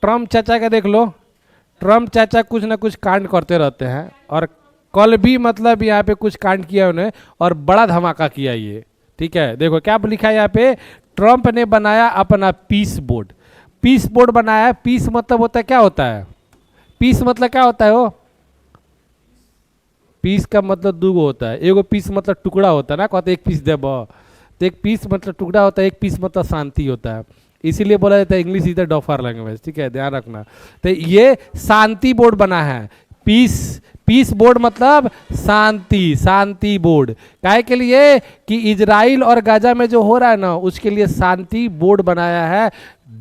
Trump चाचा का देख लो, ट्रम्प चाचा कुछ ना कुछ कांड करते रहते हैं, और कल भी मतलब यहाँ पे कुछ कांड किया उन्हें और बड़ा धमाका किया ये। ठीक है, देखो क्या लिखा है यहाँ पे, ट्रम्प ने बनाया अपना पीस बोर्ड। पीस बोर्ड बनाया, पीस मतलब होता है, क्या होता है पीस मतलब क्या होता है वो, पीस का मतलब दो होता है, एगो पीस मतलब टुकड़ा होता है ना, कहते एक पीस देब, तो एक पीस मतलब टुकड़ा होता है, एक पीस मतलब शांति होता है, इसीलिए बोला जाता है English is the doffer language. ठीक है, ध्यान रखना। तो ये शांति बोर्ड बना है, पीस, पीस बोर्ड मतलब शांति, शांति बोर्ड। काहे के लिए कि इजराइल और गाजा में जो हो रहा है ना, उसके लिए शांति बोर्ड बनाया है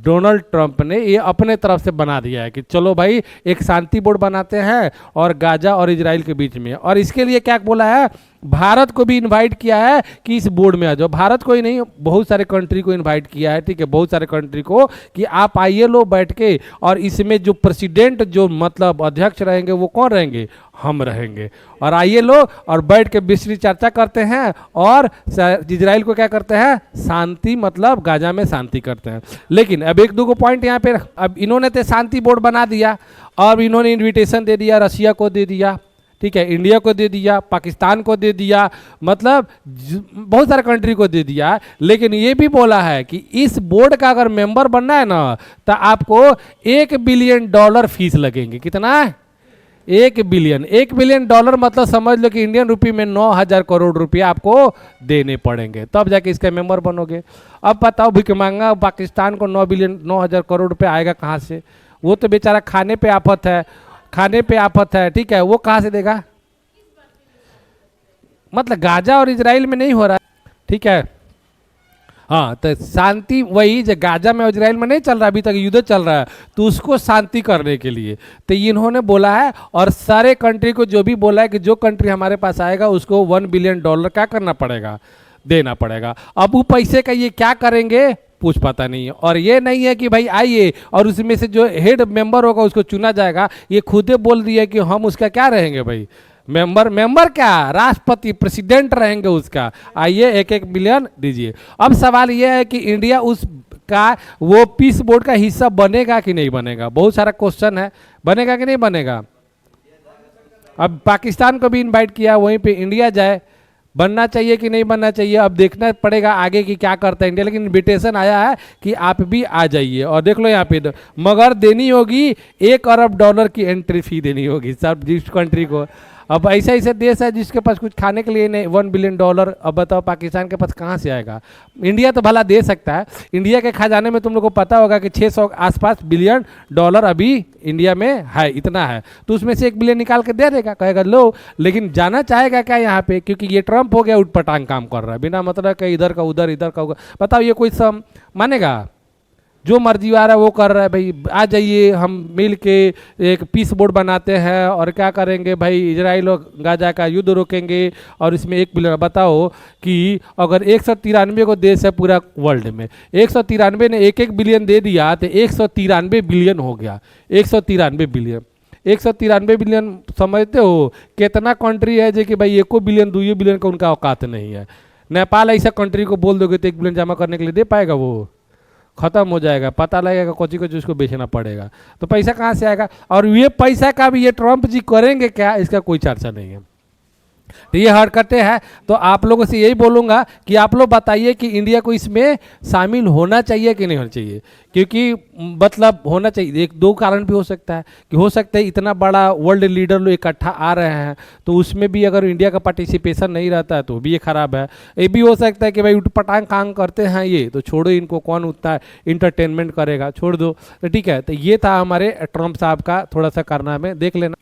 डोनाल्ड ट्रंप ने, ये अपने तरफ से बना दिया है कि चलो भाई एक शांति बोर्ड बनाते हैं और गाजा और इजराइल के बीच में। और इसके लिए क्या बोला है, भारत को भी इनवाइट किया है कि इस बोर्ड में आ जाओ। भारत को ही नहीं, बहुत सारे कंट्री को इनवाइट किया है। ठीक है, बहुत सारे कंट्री को कि आप आइए लो बैठ के, और इसमें जो प्रेसिडेंट जो मतलब अध्यक्ष रहेंगे वो कौन रहेंगे, हम रहेंगे, और आइए लो और बैठ के विस्तृत चर्चा करते हैं और इजराइल को क्या करते हैं, शांति मतलब गाजा में शांति करते हैं। लेकिन अब एक दो पॉइंट यहाँ पे, अब इन्होंने तो शांति बोर्ड बना दिया और इन्होंने इन्विटेशन दे दिया, रशिया को दे दिया, ठीक है, इंडिया को दे दिया, पाकिस्तान को दे दिया, मतलब बहुत सारे कंट्री को दे दिया। लेकिन ये भी बोला है कि इस बोर्ड का अगर मेंबर बनना है ना, तो आपको $1 बिलियन फीस लगेंगे। कितना है, 1 बिलियन। $1 बिलियन मतलब समझ लो कि इंडियन रुपी में 9,000 करोड़ रुपया आपको देने पड़ेंगे, तब जाके इसका मेंबर बनोगे। अब बताओ भिखमंगा पाकिस्तान को 9,000 करोड़ रुपया आएगा कहाँ से, वो तो बेचारा खाने पे आफत है, खाने पे आफत है। ठीक है, वो कहाँ से देगा, मतलब गाजा और इजराइल में नहीं हो रहा है। ठीक है, हाँ, तो शांति वही जो गाजा में इजराइल में नहीं चल रहा, अभी तक युद्ध चल रहा है, तो उसको शांति करने के लिए तो इन्होंने बोला है। और सारे कंट्री को जो भी बोला है कि जो कंट्री हमारे पास आएगा उसको $1 बिलियन क्या करना पड़ेगा, देना पड़ेगा। अब वो पैसे का ये क्या करेंगे कुछ पता नहीं है। और ये नहीं है कि भाई आइए और उसमें से जो हेड मेंबर होगा उसको चुना जाएगा, ये खुदे बोल दिया कि हम उसका क्या रहेंगे भाई, मेंबर क्या, राष्ट्रपति प्रेसिडेंट रहेंगे उसका। आइए 1-1 बिलियन दीजिए। अब सवाल यह है कि इंडिया उस का वो पीस बोर्ड का हिस्सा बनेगा कि नहीं बनेगा, बहुत सारा क्वेश्चन है, बनेगा कि नहीं बनेगा। अब पाकिस्तान को भी इनवाइट किया, वहीं पे इंडिया जाए, बनना चाहिए कि नहीं बनना चाहिए, अब देखना पड़ेगा आगे की क्या करता है इंडिया। लेकिन इन्विटेशन आया है कि आप भी आ जाइए। और देख लो यहाँ पे, मगर देनी होगी $1 अरब की एंट्री फी देनी होगी सब जिस कंट्री को। अब ऐसा ऐसा देश है जिसके पास कुछ खाने के लिए नहीं, $1 बिलियन। अब बताओ पाकिस्तान के पास कहाँ से आएगा। इंडिया तो भला दे सकता है, इंडिया के खजाने में तुम लोग को पता होगा कि 600 आसपास बिलियन डॉलर अभी इंडिया में है, इतना है, तो उसमें से $1 बिलियन निकाल के दे देगा, कहेगा लो। लेकिन जाना चाहेगा क्या यहाँ पे, क्योंकि ये ट्रंप हो गया उठपटांग काम कर रहा है बिना मतलब का, इधर का उधर, इधर का उधर। बताओ ये कोई सब मानेगा, जो मर्जी आ रहा है वो कर रहा है भाई। आ जाइए हम मिल के एक पीस बोर्ड बनाते हैं और क्या करेंगे भाई, इजराइल और गाजा का युद्ध रोकेंगे और इसमें $1 बिलियन। बताओ कि अगर 193 को देश है पूरा वर्ल्ड में, 193 ने 1-1 बिलियन दे दिया तो 193 बिलियन हो गया। 193 बिलियन, 193 बिलियन समझते हो कितना कंट्री है जो कि भाई 1 बिलियन 2 बिलियन का उनका औकात नहीं है। नेपाल ऐसा कंट्री को बोल दोगे तो 1 बिलियन जमा करने के लिए दे पाएगा, वो खत्म हो जाएगा, पता लगेगा कोची को उसको बेचना पड़ेगा, तो पैसा कहाँ से आएगा। और ये पैसा का भी ये ट्रंप जी करेंगे क्या, इसका कोई चर्चा नहीं है। तो ये हरकतें हैं। तो आप लोगों से यही बोलूँगा कि आप लोग बताइए कि इंडिया को इसमें शामिल होना चाहिए कि नहीं होना चाहिए, क्योंकि मतलब होना चाहिए। 1-2 कारण भी हो सकता है कि हो सकता है इतना बड़ा वर्ल्ड लीडर लोग इकट्ठा आ रहे हैं, तो उसमें भी अगर इंडिया का पार्टिसिपेशन नहीं रहता है तो भी ये खराब है। ये भी हो सकता है कि भाई उठपटांग काम करते हैं ये, तो छोड़ो इनको, कौन उतना इंटरटेनमेंट करेगा, छोड़ दो। तो ठीक है, तो ये था हमारे ट्रंप साहब का थोड़ा सा करना में, देख लेना।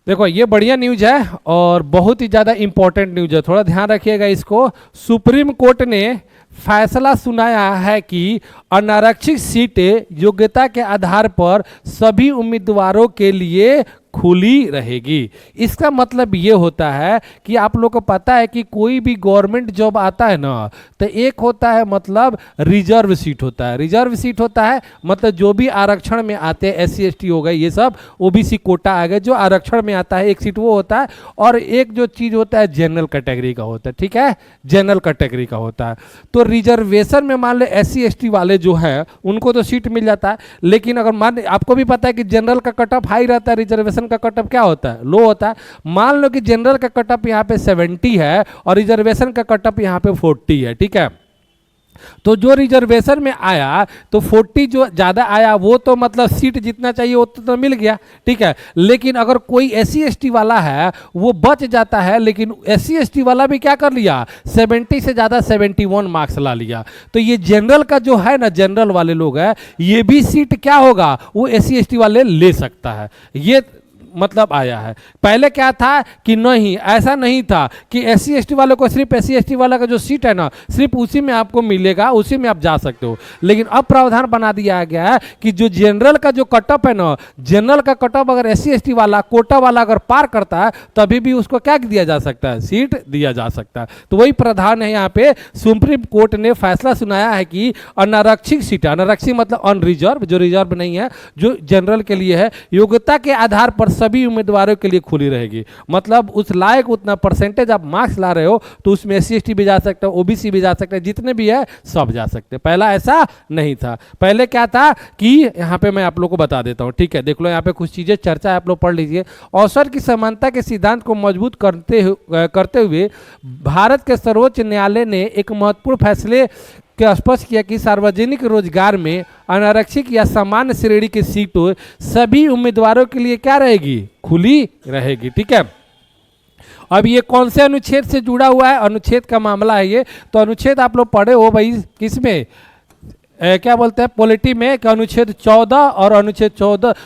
देखो ये बढ़िया न्यूज है और बहुत ही ज़्यादा इंपॉर्टेंट न्यूज है, थोड़ा ध्यान रखिएगा इसको। सुप्रीम कोर्ट ने फैसला सुनाया है कि अनारक्षित सीटें योग्यता के आधार पर सभी उम्मीदवारों के लिए खुली रहेगी। इसका मतलब ये होता है कि आप लोग को पता है कि कोई भी गवर्नमेंट जॉब आता है ना, तो एक होता है मतलब रिजर्व सीट होता है। रिजर्व सीट होता है मतलब जो भी आरक्षण में आते हैं, SC ST हो गए, ये सब OBC कोटा आ गए, जो आरक्षण में आता है एक सीट वो होता है। और एक जो चीज होता है जनरल कैटेगरी का होता है, ठीक है, जनरल कैटेगरी का होता है। तो रिजर्वेशन में मान लो SC ST वाले जो है उनको तो सीट मिल जाता है, लेकिन अगर मान, आपको भी पता है कि जनरल का कट ऑफ हाई रहता है, रिजर्वेशन का कट ऑफ क्या होता है, लो होता है। मान लो कि जनरल का कट ऑफ यहाँ पे 70 है और रिजर्वेशन का कट ऑफ यहाँ पे 40 है, ठीक है। तो जो रिजर्वेशन में आया तो 40 जो ज़्यादा आया वो तो मतलब सीट जितना चाहिए वो तो मिल गया, ठीक है। लेकिन अगर कोई SC ST वाला है वो बच जाता है, लेकिन SC ST वाला भी क्या कर लिया, 70 से ज़्यादा 71 मार्क्स ला लिया, तो ये जनरल का जो है ना, जनरल वाले लोग हैं, ये भी सीट क्या होगा, वो SC ST वाले ले सकता है। ये मतलब आया है। पहले क्या था कि नहीं, ऐसा नहीं था कि SC ST वालों को सिर्फ SC ST वाला का जो सीट है ना सिर्फ उसी में आपको मिलेगा, उसी में आप जा सकते हो। लेकिन अब प्रावधान बना दिया गया है कि जो जनरल का जो कटअप है ना, जनरल का कटअप अगर SC ST वाला कोटा वाला अगर पार करता है तभी भी उसको क्या दिया जा सकता है, सीट दिया जा सकता है। तो वही प्रावधान है यहाँ पे। सुप्रीम कोर्ट ने फैसला सुनाया है कि अनारक्षित सीट, अनारक्षित मतलब अनरिजर्व, जो रिजर्व नहीं है, जो जनरल के लिए है, योग्यता के आधार पर सभी उम्मीदवारों के लिए खुली रहेगी। मतलब उस लायक उतना परसेंटेज आप मार्क्स ला रहे हो तो उसमें SC ST भी जा सकते हो, OBC भी जा सकते हैं, जितने भी है सब जा सकते हैं। पहला ऐसा नहीं था। पहले क्या था कि यहाँ पे मैं आप लोग को बता देता हूँ, ठीक है, देख लो यहाँ पे कुछ चीजें चर्चा है, आप लोग पढ़ लीजिए। अवसर की समानता के सिद्धांत को मजबूत करते हुए भारत के सर्वोच्च न्यायालय ने एक महत्वपूर्ण फैसले के स्पष्ट किया कि सार्वजनिक रोजगार में अनारक्षित या सामान्य श्रेणी की सीटों सभी उम्मीदवारों के लिए क्या रहेगी, खुली रहेगी, ठीक है। अब ये कौन से अनुच्छेद से जुड़ा हुआ है, अनुच्छेद का मामला है ये। तो अनुच्छेद आप लोग पढ़े हो भाई, किसमें क्या बोलते हैं पॉलिटी में, कि अनुच्छेद 14 और अनुच्छेद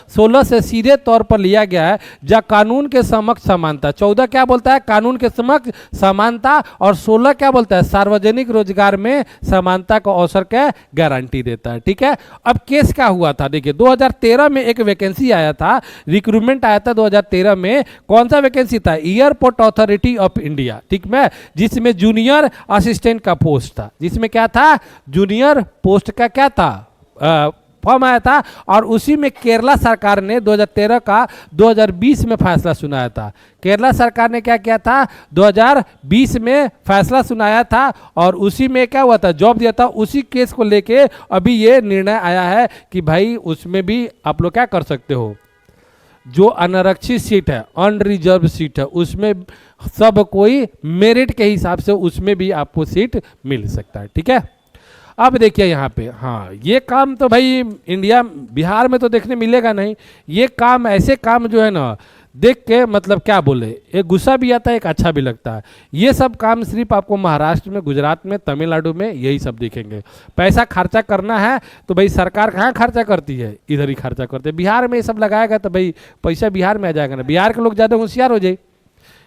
16 से सीधे तौर पर लिया गया है, जहाँ कानून के समक्ष समानता। 14 क्या बोलता है, कानून के समक्ष समानता, और 16 क्या बोलता है, सार्वजनिक रोजगार में समानता को अवसर का गारंटी देता है, ठीक है। अब केस क्या हुआ था, देखिए 2013 में एक वैकेंसी आया था, रिक्रूटमेंट आया था 2013 में। कौन सा वैकेंसी था, एयरपोर्ट अथॉरिटी ऑफ इंडिया, ठीक है, जिसमें जूनियर असिस्टेंट का पोस्ट था, जिसमें क्या था, जूनियर पोस्ट का क्या था, फॉर्म आया था। और उसी में केरला सरकार ने 2013 का 2020 में फैसला सुनाया था। केरला सरकार ने क्या किया था, 2020 में फैसला सुनाया था और उसी में क्या हुआ था, जॉब दिया था। उसी केस को लेके अभी ये निर्णय आया है कि भाई उसमें भी आप लोग क्या कर सकते हो, जो अनारक्षित सीट है, अनरिजर्व सीट है, उसमें सब कोई मेरिट के हिसाब से उसमें भी आपको सीट मिल सकता है, ठीक है। अब देखिए यहाँ पे, हाँ ये काम तो भाई इंडिया बिहार में तो देखने मिलेगा नहीं। ये काम, ऐसे काम जो है ना देख के मतलब क्या बोले, एक गुस्सा भी आता है, एक अच्छा भी लगता है। ये सब काम सिर्फ आपको महाराष्ट्र में, गुजरात में, तमिलनाडु में यही सब देखेंगे। पैसा खर्चा करना है तो भाई सरकार कहाँ खर्चा करती है, इधर ही खर्चा करते हैं। बिहार में ये सब लगाएगा तो भाई पैसा बिहार में आ जाएगा ना, बिहार के लोग ज़्यादा होशियार हो जाए,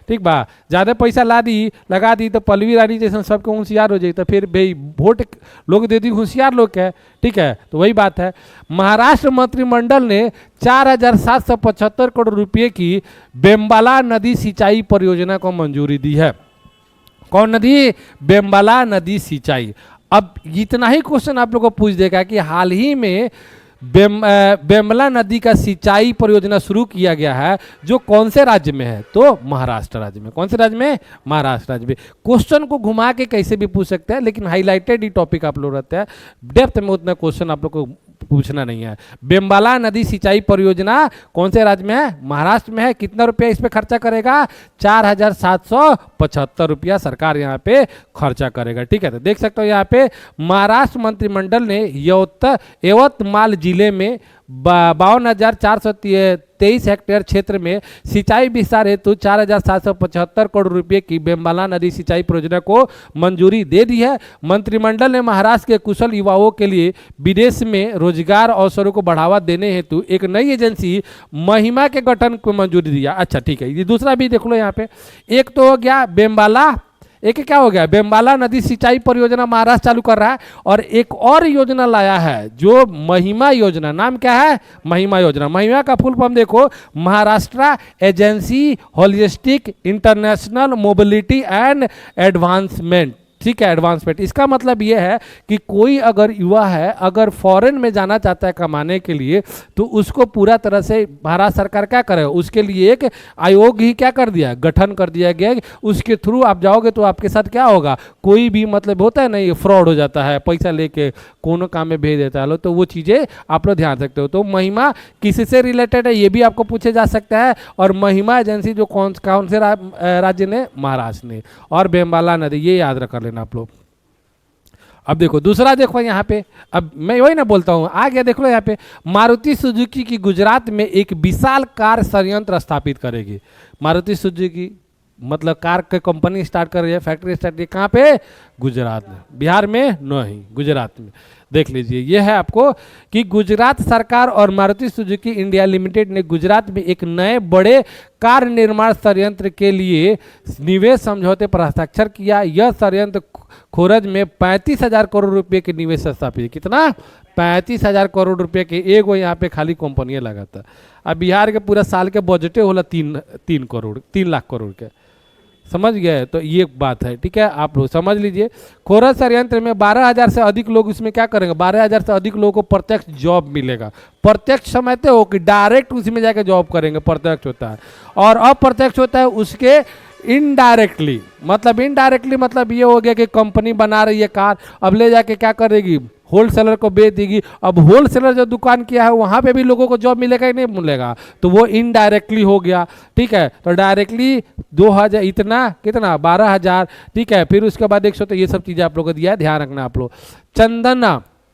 ठीक बा, ज़्यादा पैसा लगा दी तो पल्लवी रानी जैसे सबको होशियार हो जाए, तो फिर भाई वोट लोग दे दी होशियार लोग के, ठीक है। तो वही बात है। महाराष्ट्र मंत्रिमंडल ने 4775 करोड़ रुपए की बेम्बाला नदी सिंचाई परियोजना को मंजूरी दी है। कौन नदी, बेम्बाला नदी सिंचाई। अब इतना ही क्वेश्चन आप लोग को पूछ देगा कि हाल ही में बेम्बला नदी का सिंचाई परियोजना शुरू किया गया है, जो कौन से राज्य में है, तो महाराष्ट्र राज्य में। कौन से राज्य में, महाराष्ट्र राज्य में। क्वेश्चन को घुमा के कैसे भी पूछ सकते हैं, लेकिन हाईलाइटेड ही टॉपिक आप लोग रहते हैं, डेप्थ में उतना क्वेश्चन आप लोग को पूछना नहीं है। बेम्बाला नदी सिंचाई परियोजना कौन से राज्य में है, महाराष्ट्र में है। कितना रुपया इस पे खर्चा करेगा, 4775 रुपया सरकार यहाँ पे खर्चा करेगा, ठीक है। तो देख सकते हो यहाँ पे महाराष्ट्र मंत्रिमंडल ने यवतमाल जिले में 52,423 हेक्टेयर क्षेत्र में सिंचाई विस्तार हेतु 4,775 करोड़ रुपए की बेम्बाला नदी सिंचाई परियोजना को मंजूरी दे दी है। मंत्रिमंडल ने महाराष्ट्र के कुशल युवाओं के लिए विदेश में रोजगार अवसरों को बढ़ावा देने हेतु एक नई एजेंसी महिमा के गठन को मंजूरी दिया। अच्छा ठीक है, ये दूसरा भी देख लो यहाँ पे। एक तो हो गया बेम्बाला, एक क्या हो गया, बेम्बाला नदी सिंचाई परियोजना महाराष्ट्र चालू कर रहा है, और एक और योजना लाया है जो महिमा योजना। नाम क्या है, महिमा योजना। महिमा का फुल फॉर्म देखो, Maharashtra agency holistic international mobility and advancement. ठीक है, एडवांसमेंट। इसका मतलब ये है कि कोई अगर युवा है, अगर फॉरेन में जाना चाहता है कमाने के लिए, तो उसको पूरा तरह से भारत सरकार क्या करे, उसके लिए एक आयोग ही क्या कर दिया, गठन कर दिया गया। उसके थ्रू आप जाओगे तो आपके साथ क्या होगा, कोई भी मतलब होता है ना, ये फ्रॉड हो जाता है, पैसा लेके कोनो काम में भेज देता है लो, तो वो चीज़ें आप लोग ध्यान रखते हो। तो महिमा किससे रिलेटेड है ये भी आपको पूछे जा सकता है। और महिमा एजेंसी जो कौन से राज्य ने, महाराष्ट्र ने। और बेम्बाला नदी, ये याद रख लेना आप लोग। अब देखो दूसरा, देखो यहाँ पे, अब मैं वही ना बोलता हूँ, आ गया देख लो यहाँ पे, मारुति सुजुकी की गुजरात में एक विशाल कार संयंत्र स्थापित करेगी। मारुति सुजुकी मतलब कार के कंपनी स्टार्ट कर रही है, फैक्ट्री स्टार्ट की, कहाँ पे, गुजरात में, बिहार में नहीं, गुजरात में। देख लीजिए, ये है आपको कि गुजरात सरकार और मारुति सुजुकी इंडिया लिमिटेड ने गुजरात में एक नए बड़े कार निर्माण संयंत्र के लिए निवेश समझौते पर हस्ताक्षर किया। यह संयंत्र खोरज में 35,000 करोड़ रुपए के निवेश स्थापित। कितना, 35,000 करोड़ रुपए के एगो यहाँ पे खाली कंपनियां लगा था। अब बिहार के पूरा साल के बजटे होला 3 लाख करोड़ के, समझ गए। तो ये बात है, ठीक है, आप लोग समझ लीजिए। खोरज संयंत्र में 12,000 से अधिक लोग उसमें क्या करेंगे, 12,000 से अधिक लोगों को प्रत्यक्ष जॉब मिलेगा। प्रत्यक्ष समझते हो कि डायरेक्ट उसमें जाकर जॉब करेंगे, प्रत्यक्ष होता है। और अप्रत्यक्ष होता है उसके इनडायरेक्टली, मतलब ये हो गया कि कंपनी बना रही है कार, अब ले जाके क्या करेगी, होलसेलर को बेच देगी। अब होलसेलर जो दुकान किया है वहाँ पे भी लोगों को जॉब मिलेगा कि नहीं मिलेगा, तो वो इनडायरेक्टली हो गया। ठीक है, तो डायरेक्टली 2,000, इतना कितना, 12,000। ठीक है, फिर उसके बाद 100। तो ये सब चीज़ें आप लोगों को दिया है, ध्यान रखना आप लोग।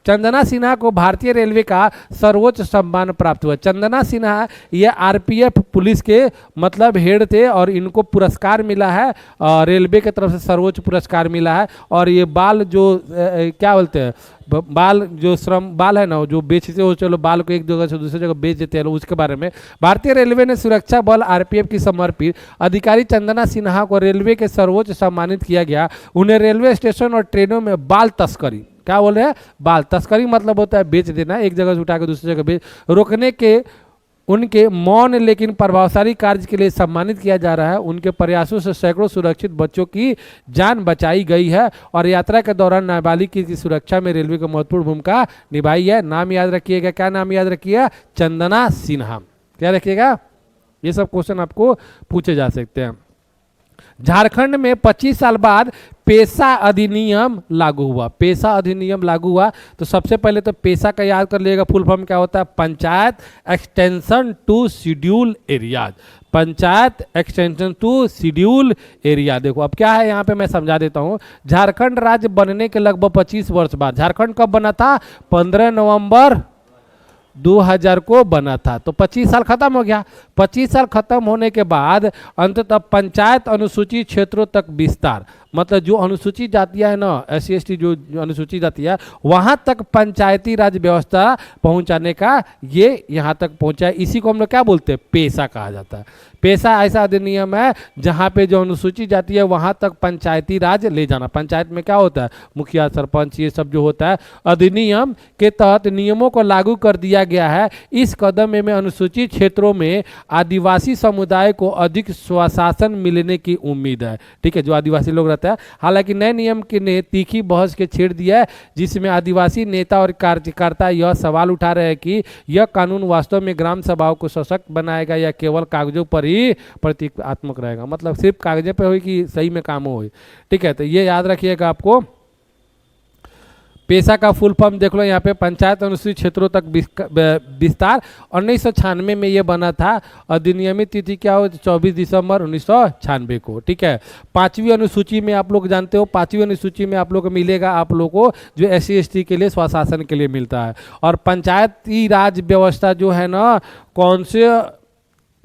चंदना सिन्हा को भारतीय रेलवे का सर्वोच्च सम्मान प्राप्त हुआ। चंदना सिन्हा ये आरपीएफ पुलिस के मतलब हेड थे, और इनको पुरस्कार मिला है, रेलवे की तरफ से सर्वोच्च पुरस्कार मिला है। और ये बाल जो क्या बोलते हैं, बाल जो श्रम बाल है ना, जो बेचते हो, चलो बाल को एक जगह से दूसरी जगह बेच देते हैं, उसके बारे में भारतीय रेलवे ने सुरक्षा बल आरपीएफ की समर्पित अधिकारी चंदना सिन्हा को रेलवे के सर्वोच्च सम्मानित किया गया। उन्हें रेलवे स्टेशन और ट्रेनों में बाल तस्करी, क्या बोल रहे हैं, बाल तस्करी मतलब होता है बेच देना, एक जगह से उठा के दूसरी जगह बेच, रोकने के उनके मौन लेकिन प्रभावशाली कार्य के लिए सम्मानित किया जा रहा है। उनके प्रयासों से सैकड़ों सुरक्षित बच्चों की जान बचाई गई है, और यात्रा के दौरान नाबालिग की सुरक्षा में रेलवे को महत्वपूर्ण भूमिका निभाई है। नाम याद रखिएगा, क्या नाम याद रखिएगा, चंदना सिन्हा। क्या रखिएगा, ये सब क्वेश्चन आपको पूछे जा सकते हैं। झारखंड में 25 साल बाद पेशा अधिनियम लागू हुआ। पेशा अधिनियम लागू हुआ, तो सबसे पहले तो पेशा का याद कर लीजिएगा, फुल फॉर्म क्या होता है, panchayat extension to schedule areas. Panchayat extension to schedule area. देखो अब क्या है यहाँ पे मैं समझा देता हूँ। झारखंड राज्य बनने के लगभग 25 वर्ष बाद, झारखंड कब बना था, 15 नवंबर 2000 को बना था। तो 25 साल खत्म हो गया। 25 साल खत्म होने के बाद अंततः पंचायत अनुसूचित क्षेत्रों तक विस्तार, मतलब जो अनुसूचित जातियां है ना, SC/ST जो अनुसूचित जाति है, वहां तक पंचायती राज व्यवस्था पहुंचाने का ये यहाँ तक पहुंचा है। इसी को हम लोग क्या बोलते हैं, पेशा कहा जाता है। पेशा ऐसा अधिनियम है जहाँ पे जो अनुसूचित जाति है वहाँ तक पंचायती राज ले जाना। पंचायत में क्या होता है, मुखिया, सरपंच, ये सब जो होता है, अधिनियम के तहत नियमों को लागू कर दिया गया है। इस कदम में अनुसूचित क्षेत्रों में आदिवासी समुदाय को अधिक स्वशासन मिलने की उम्मीद है। ठीक है, जो आदिवासी लोग रहते हैं। हालांकि नए नियम के ने तीखी बहस के छेड़ दिया है, जिसमें आदिवासी नेता और कार्यकर्ता यह सवाल उठा रहे हैं कि यह कानून वास्तव में ग्राम सभाओं को सशक्त बनाएगा या केवल कागजों पर ही प्रतीकात्मक रहेगा, मतलब सिर्फ कागजे पे हो कि सही में काम हो। ठीक है, तो ये याद रखिएगा आपको। पेशा का फुल फॉर्म देख लो यहाँ पे, पंचायत अनुसूचित क्षेत्रों तक विस्तार। 1996 में ये बना था। अधिनियमित तिथि क्या हो, 24 दिसंबर 1996 को। ठीक है, 5वीं अनुसूची में आप लोग जानते हो, 5वीं अनुसूची में आप लोग को मिलेगा, आप लोग को जो SC/ST के लिए स्वशासन के लिए मिलता है। और पंचायती राज व्यवस्था जो है ना, कौन से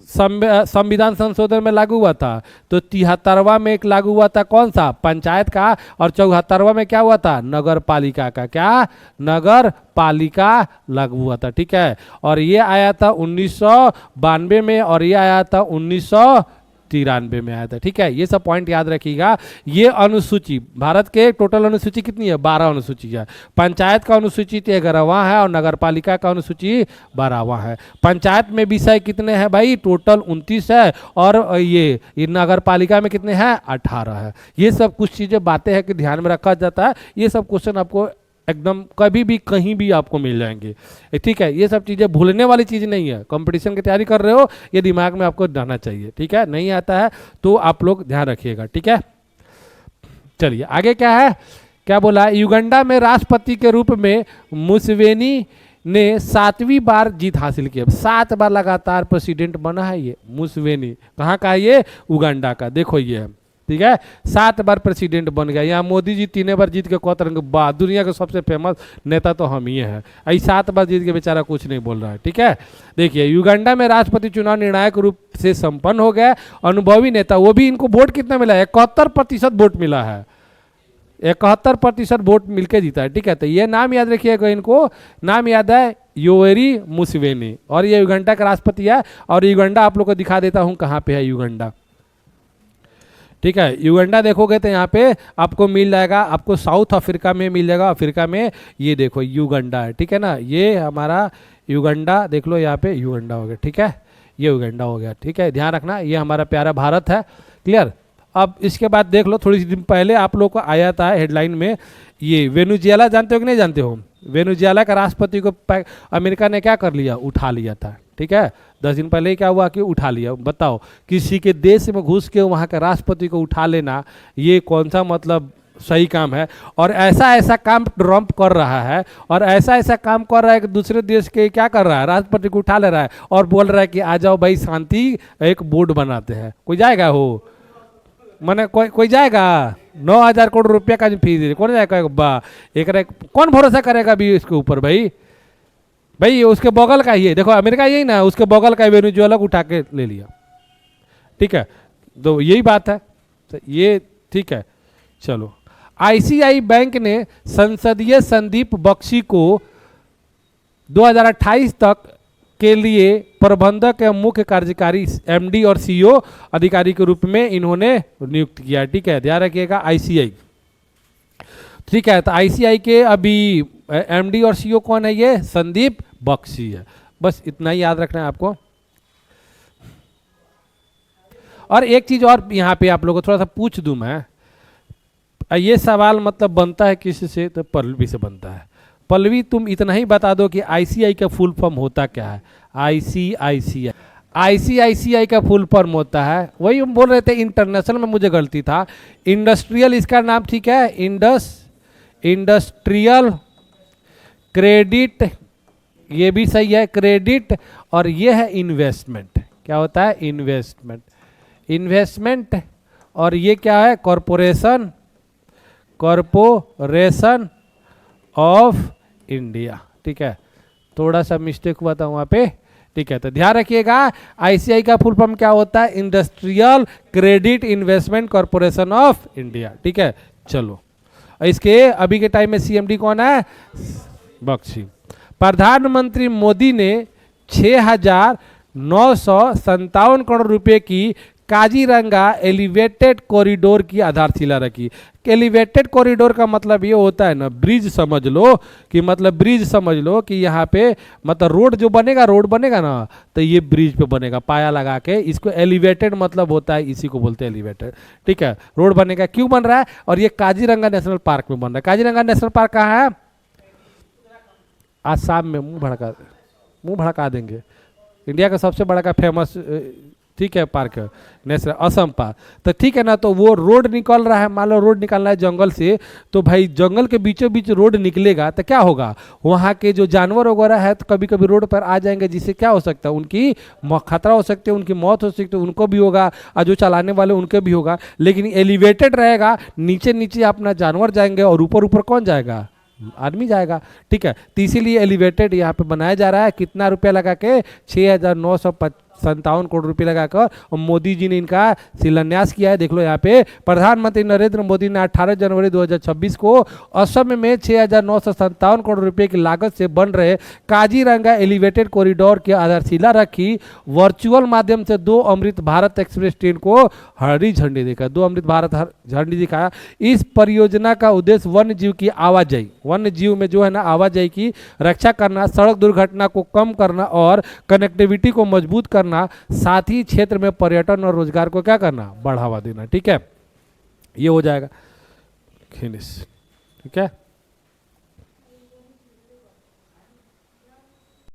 संविधान संशोधन में लागू हुआ था, तो 73वां में एक लागू हुआ था, कौन सा, पंचायत का। और 74वां में क्या हुआ था, नगर पालिका का। क्या, नगर पालिका लागू हुआ था। ठीक है, और ये आया था 1992 में, और ये आया था 1900 93 में आया था। ठीक है, ये सब पॉइंट याद रखिएगा। ये अनुसूची, भारत के टोटल अनुसूची कितनी है? 12 अनुसूची है। पंचायत का अनुसूची 11वां है और नगर पालिका का अनुसूची 12वां है। पंचायत में विषय कितने हैं भाई? टोटल 29 है और ये नगर पालिका में कितने हैं? 18 है। ये सब कुछ चीज़ें बातें हैं कि ध्यान में रखा जाता है। ये सब क्वेश्चन आपको एकदम कभी भी कहीं भी आपको मिल जाएंगे। ठीक है, ये सब चीज़ें भूलने वाली चीज़ नहीं है। कंपटीशन की तैयारी कर रहे हो, ये दिमाग में आपको रहना चाहिए। ठीक है, नहीं आता है तो आप लोग ध्यान रखिएगा। ठीक है, चलिए आगे क्या है, क्या बोला? युगांडा में राष्ट्रपति के रूप में मुसेवेनी ने 7वीं बार जीत हासिल की। अब 7 बार लगातार प्रेसिडेंट बना है ये मुसेवेनी। कहाँ का है ये? उगांडा का। देखो ये है, ठीक है, 7 बार प्रेसिडेंट बन गया। यहाँ मोदी जी 3 बार जीत के कहते हैं वाह दुनिया के सबसे फेमस नेता तो हम ही हैं। ऐसे 7 बार जीत के बेचारा कुछ नहीं बोल रहा है। ठीक है, देखिए युगांडा में राष्ट्रपति चुनाव निर्णायक रूप से संपन्न हो गया। अनुभवी नेता, वो भी इनको वोट कितना मिला है? 71% वोट मिला है। 71% वोट मिलके जीता है। ठीक है, तो ये नाम याद रखिएगा, इनको नाम याद है योवेरी मुसेवेनी, और ये युगांडा का राष्ट्रपति है। और युगांडा आप लोग को दिखा देता हूँ कहाँ पे है युगांडा। ठीक है, युगांडा देखोगे तो यहाँ पे आपको मिल जाएगा, आपको साउथ अफ्रीका में मिल जाएगा। अफ्रीका में ये देखो युगांडा है। ठीक है ना, ये हमारा युगांडा देख लो, यहाँ पे युगांडा हो गया। ठीक है, ये युगांडा हो गया। ठीक है, ध्यान रखना, ये हमारा प्यारा भारत है। क्लियर? अब इसके बाद देख लो, थोड़ी सी दिन पहले आप लोग को आया था हेडलाइन में, ये वेनेजुएला जानते हो कि नहीं जानते हो? वेनेजुएला का राष्ट्रपति को अमेरिका ने क्या कर लिया? उठा लिया था। ठीक है, 10 दिन पहले क्या हुआ कि उठा लिया। बताओ, किसी के देश में घुस के वहाँ के राष्ट्रपति को उठा लेना, ये कौन सा मतलब सही काम है? और ऐसा ऐसा काम ट्रम्प कर रहा है, और ऐसा ऐसा काम कर रहा है कि दूसरे देश के क्या कर रहा है? राष्ट्रपति को उठा ले रहा है और बोल रहा है कि आ जाओ भाई शांति एक बोर्ड बनाते हैं। कोई जाएगा? हो मैंने कोई जाएगा? 9,000 करोड़ रुपया का फीस, कौन जाएगा? एक कौन भरोसा करेगा अभी इसके ऊपर? भाई उसके बगल का ही है, देखो अमेरिका यही ना, उसके बगल का वेनेजुएला को उठा के ले लिया। ठीक है, तो यही बात है। तो ये ठीक है, चलो। आईसीआई बैंक ने संसदीय संदीप बख्शी को 2028 तक के लिए प्रबंधक एवं मुख्य कार्यकारी एमडी और सीईओ अधिकारी के रूप में इन्होंने नियुक्त किया। ठीक है, ध्यान रखिएगा आईसीआई। ठीक है, तो आईसीआई के अभी एमडी और सीईओ कौन है? ये संदीप बख्शी है। बस इतना ही याद रखना है आपको। और एक चीज और यहाँ पे आप लोगों को थोड़ा सा पूछ दूं मैं, ये सवाल मतलब बनता है किसी से? तो पल्लवी से बनता है। पल्लवी तुम इतना ही बता दो कि आईसीआई का फुल फॉर्म होता क्या है? आईसीआईसीआई का फुल फॉर्म होता है, वही हम बोल रहे थे, इंटरनेशनल में मुझे गलती था, इंडस्ट्रियल इसका नाम। ठीक है, इंडस्ट्रियल क्रेडिट, ये भी सही है, क्रेडिट। और ये है इन्वेस्टमेंट। क्या होता है? इन्वेस्टमेंट। और ये क्या है? Corporation of India. ठीक है, थोड़ा सा मिस्टेक हुआ था वहाँ पे। ठीक है, तो ध्यान रखिएगा, आईसीआई का फुल फॉर्म क्या होता है? Industrial credit investment corporation of India. ठीक है, चलो। इसके अभी के टाइम में सीएमडी कौन है? बख्शी। प्रधानमंत्री मोदी ने 6,957 करोड़ रुपए की काजीरंगा एलिवेटेड कॉरिडोर की आधारशिला रखी। एलिवेटेड कॉरिडोर का मतलब ये होता है ना, ब्रिज समझ लो कि यहाँ पे मतलब रोड बनेगा ना, तो ये ब्रिज पे बनेगा, पाया लगा के। इसको एलिवेटेड मतलब होता है, इसी को बोलते हैं एलिवेटेड। ठीक है, रोड बनेगा। क्यों बन रहा है? और ये काजीरंगा नेशनल पार्क में बन रहा है। काजीरंगा नेशनल पार्क कहाँ है? आसाम में। मुंह भड़का देंगे। इंडिया का सबसे बड़ा का फेमस ठीक है पार्क है नेशनल, असम पार्क। तो ठीक है ना, तो वो रोड निकल रहा है, मान लो रोड निकलना है जंगल से, तो भाई जंगल के बीचों बीच रोड निकलेगा तो क्या होगा? वहाँ के जो जानवर वगैरह है तो कभी कभी रोड पर आ जाएंगे, जिससे क्या हो सकता है? उनकी खतरा हो सकती है, उनकी मौत हो सकती है, उनको भी होगा और जो चलाने वाले उनके भी होगा। लेकिन एलिवेटेड रहेगा, नीचे नीचे अपना जानवर जाएंगे और ऊपर ऊपर कौन जाएगा? आदमी जाएगा। ठीक है, तो इसीलिए एलिवेटेड यहाँ पे बनाया जा रहा है। कितना रुपया लगा के? करोड़ रुपए लगाकर और मोदी जी ने इनका शिलान्यास किया है। देख लो यहाँ पे प्रधानमंत्री नरेंद्र मोदी ने 18 जनवरी 2026 को असम में 6,957 करोड़ रुपए की लागत से बन रहे काजीरंगा एलिवेटेड कॉरिडोर की आधारशिला रखी। वर्चुअल माध्यम से 2 अमृत भारत एक्सप्रेस ट्रेन को हरी झंडी दिखाया, 2 अमृत भारत झंडी दिखाया। इस परियोजना का उद्देश्य वन्य जीव की आवाजाही, वन्य जीव में जो है ना आवाजाही की रक्षा करना, सड़क दुर्घटना को कम करना और कनेक्टिविटी को मजबूत करना, साथ ही क्षेत्र में पर्यटन और रोजगार को क्या करना, बढ़ावा देना। ठीक है, ये हो जाएगा फिनिश। ठीक है।